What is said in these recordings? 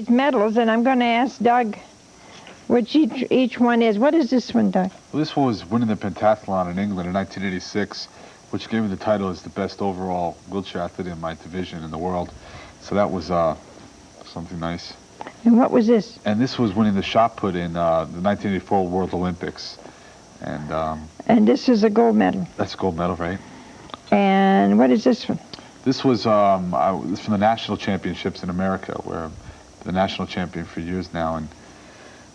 these medals, and I'm going to ask Doug which each one is. What is this one, Doug? Well, this one was winning the pentathlon in England in 1986, which gave me the title as the best overall wheelchair athlete in my division in the world. So that was something nice. And what was this? And this was winning the shot put in the 1984 World Olympics. And this is a gold medal. That's a gold medal, right? And what is this one? This was from the national championships in America, where I'm the national champion for years now. And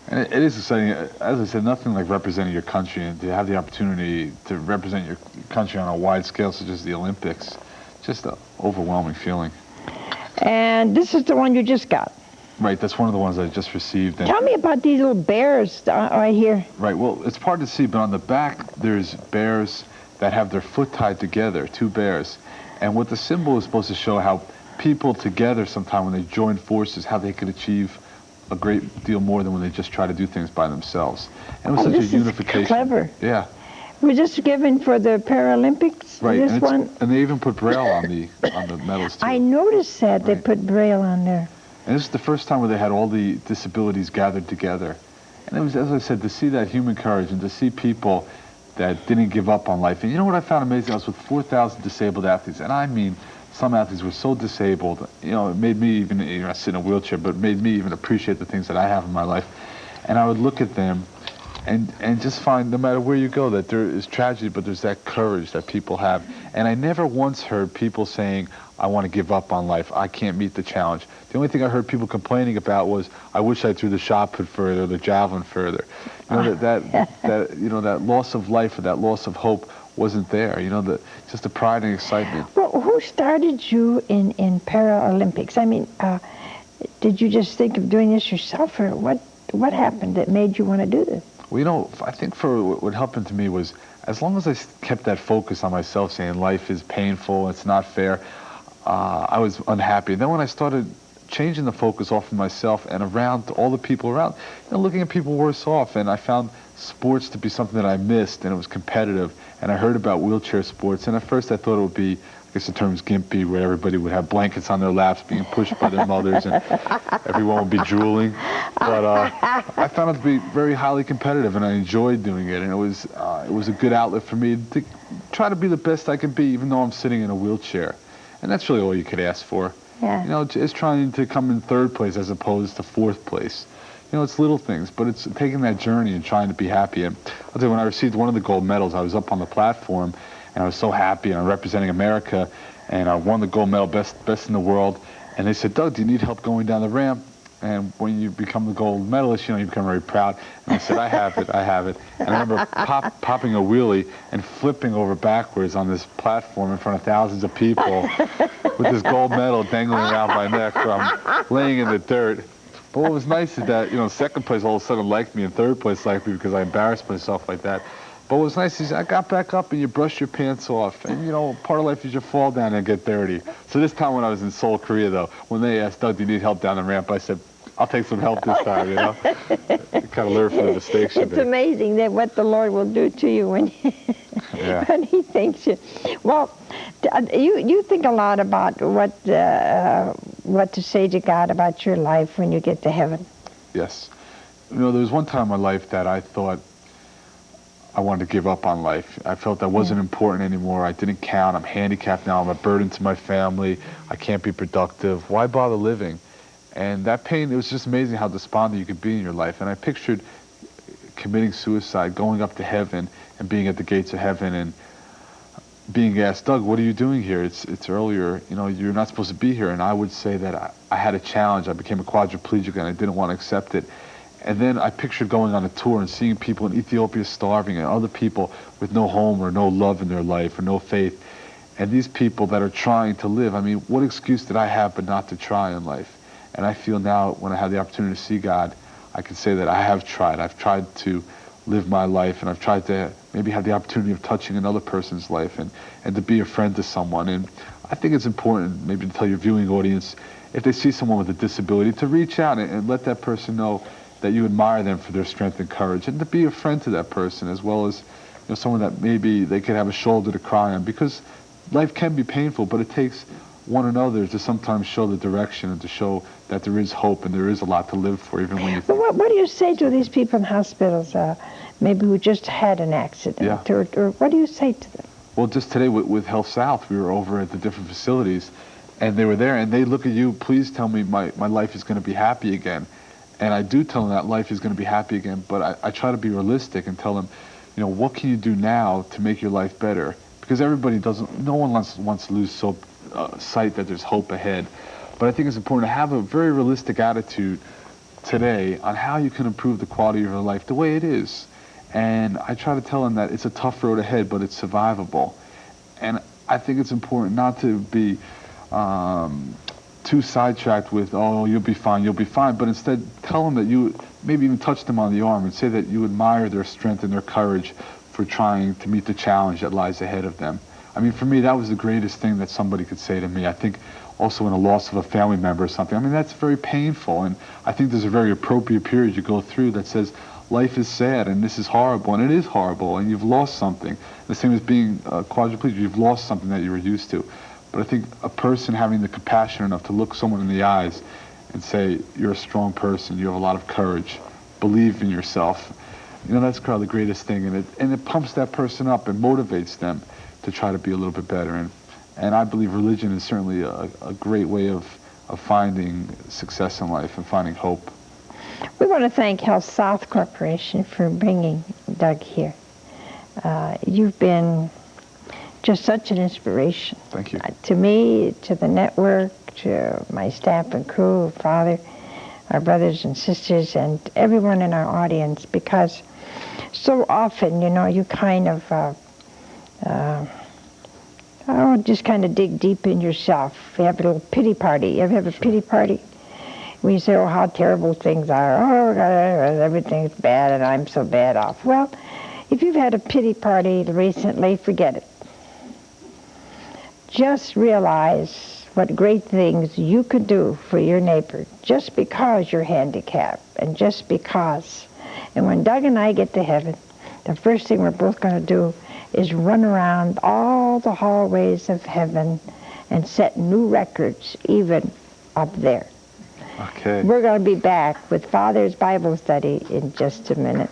it is exciting. As I said, nothing like representing your country, and to have the opportunity to represent your country on a wide scale, such as the Olympics, just an overwhelming feeling. And this is the one you just got. Right, that's one of the ones I just received. And tell me about these little bears right here. Right, well, it's hard to see, but on the back there's bears that have their foot tied together, two bears. And what the symbol is supposed to show how people together sometime when they join forces, how they could achieve a great deal more than when they just try to do things by themselves. And it was such a unification. Is clever. Yeah. Was this given for the Paralympics? Right, this one? And they even put Braille on the medals too. I noticed that they put Braille on there. And this is the first time where they had all the disabilities gathered together. And it was, as I said, to see that human courage and to see people that didn't give up on life. And you know what I found amazing? I was with 4,000 disabled athletes, and I mean, some athletes were so disabled, you know, it made me even, I sit in a wheelchair, but it made me even appreciate the things that I have in my life. And I would look at them and just find, no matter where you go, that there is tragedy, but there's that courage that people have. And I never once heard people saying, I want to give up on life, I can't meet the challenge. The only thing I heard people complaining about was, I wish I threw the shot put further, the javelin further. You know, that loss of life or that loss of hope wasn't there. You know, just the pride and excitement. Well, who started you in Paralympics? I mean, did you just think of doing this yourself, or what happened that made you want to do this? Well, you know, I think for what happened to me was, as long as I kept that focus on myself, saying life is painful, it's not fair, I was unhappy. Then when I started changing the focus off of myself and around all the people around, you know, looking at people worse off, and I found sports to be something that I missed, and it was competitive, and I heard about wheelchair sports, and at first I thought it would be, I guess the term's gimpy, where everybody would have blankets on their laps being pushed by their mothers, and everyone would be drooling, but I found it to be very highly competitive, and I enjoyed doing it, and it was a good outlet for me to try to be the best I could be, even though I'm sitting in a wheelchair, and that's really all you could ask for. Yeah. You know, it's trying to come in third place as opposed to fourth place. You know, it's little things, but it's taking that journey and trying to be happy. And I'll tell you, when I received one of the gold medals, I was up on the platform, and I was so happy, and I'm representing America, and I won the gold medal, best in the world. And they said, Doug, do you need help going down the ramp? And when you become the gold medalist, you know, you become very proud. And I said, I have it. And I remember popping a wheelie and flipping over backwards on this platform in front of thousands of people with this gold medal dangling around my neck from laying in the dirt. But what was nice is that, you know, second place all of a sudden liked me, and third place liked me because I embarrassed myself like that. But what was nice is I got back up and you brush your pants off. And, you know, part of life is you fall down and get dirty. So this time when I was in Seoul, Korea, though, when they asked, Doug, do you need help down the ramp? I said, I'll take some help this time, you know. You kind of learn from the mistakes you make. It's amazing that what the Lord will do to you when, when He thanks you. Well, you think a lot about what to say to God about your life when you get to heaven. Yes. You know, there was one time in my life that I thought I wanted to give up on life. I felt I wasn't important anymore. I didn't count. I'm handicapped now. I'm a burden to my family. I can't be productive. Why bother living? And that pain, it was just amazing how despondent you could be in your life. And I pictured committing suicide, going up to heaven, and being at the gates of heaven, and being asked, Doug, what are you doing here? It's earlier, you know, you're not supposed to be here. And I would say that I had a challenge. I became a quadriplegic, and I didn't want to accept it. And then I pictured going on a tour and seeing people in Ethiopia starving, and other people with no home or no love in their life or no faith. And these people that are trying to live, I mean, what excuse did I have but not to try in life? And I feel now, when I have the opportunity to see God, I can say that I have tried. I've tried to live my life, and I've tried to maybe have the opportunity of touching another person's life and to be a friend to someone. And I think it's important maybe to tell your viewing audience, if they see someone with a disability, to reach out and let that person know that you admire them for their strength and courage, and to be a friend to that person, as well as, you know, someone that maybe they could have a shoulder to cry on, because life can be painful, but it takes one another to sometimes show the direction and to show that there is hope and there is a lot to live for, even when you think... Well, what do you say to these people in hospitals, maybe who just had an accident? Yeah. Or what do you say to them? Well, just today with Health South, we were over at the different facilities, and they were there, and they look at you, please tell me my life is going to be happy again. And I do tell them that life is going to be happy again, but I try to be realistic and tell them, you know, what can you do now to make your life better? Because everybody doesn't, no one wants to lose sight that there's hope ahead. But I think it's important to have a very realistic attitude today on how you can improve the quality of your life the way it is. And I try to tell them that it's a tough road ahead, but it's survivable. And I think it's important not to be too sidetracked with, oh, you'll be fine, but instead tell them that you, maybe even touch them on the arm and say that you admire their strength and their courage for trying to meet the challenge that lies ahead of them. I mean, for me, that was the greatest thing that somebody could say to me. I think also in a loss of a family member or something, I mean, that's very painful, and I think there's a very appropriate period you go through that says, life is sad, and this is horrible, and it is horrible, and you've lost something. The same as being quadriplegic, you've lost something that you were used to. But I think a person having the compassion enough to look someone in the eyes and say, you're a strong person, you have a lot of courage, believe in yourself, you know, that's probably the greatest thing, and it pumps that person up and motivates them to try to be a little bit better. And I believe religion is certainly a great way of finding success in life and finding hope. We want to thank Health South Corporation for bringing Doug here. You've been just such an inspiration. Thank you. To me, to the network, to my staff and crew, Father, our brothers and sisters, and everyone in our audience, because so often, you know, you kind of, just kind of dig deep in yourself. You have a little pity party. You ever have a pity party? When you say, oh, how terrible things are. Oh, God, everything's bad and I'm so bad off. Well, if you've had a pity party recently, forget it. Just realize what great things you could do for your neighbor just because you're handicapped and just because. And when Doug and I get to heaven, the first thing we're both going to do is run around all the hallways of heaven and set new records even up there. Okay. We're going to be back with Father's Bible Study in just a minute.